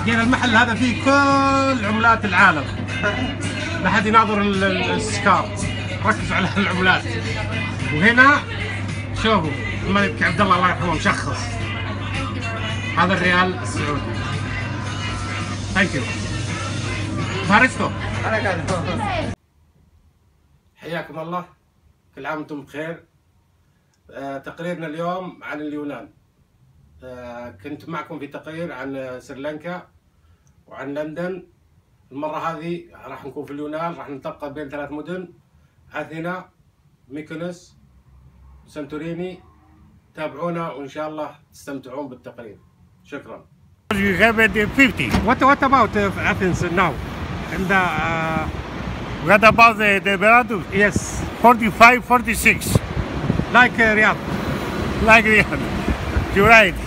لقينا المحل هذا فيه كل عملات العالم. لا حد يناظر السكار، ركزوا على العملات. وهنا شوفوا الملك عبد الله الله يرحمه مشخص. هذا الريال السعودي. ثانك يو. فارستو. حياكم الله، كل عام وانتم بخير. تقريرنا اليوم عن اليونان. كنت معكم في تقرير عن سريلانكا وعن لندن. المرة هذه راح نكون في اليونان، راح ننتقل بين 3 مدن: أثينا، ميكونوس، سانتوريني. تابعونا وإن شاء الله تستمتعون بالتقرير. شكرا. You have the 50. What about Athens now? And What about the Belarus? yes, 45, 46. like Riyadh. Like Riyadh. You're right.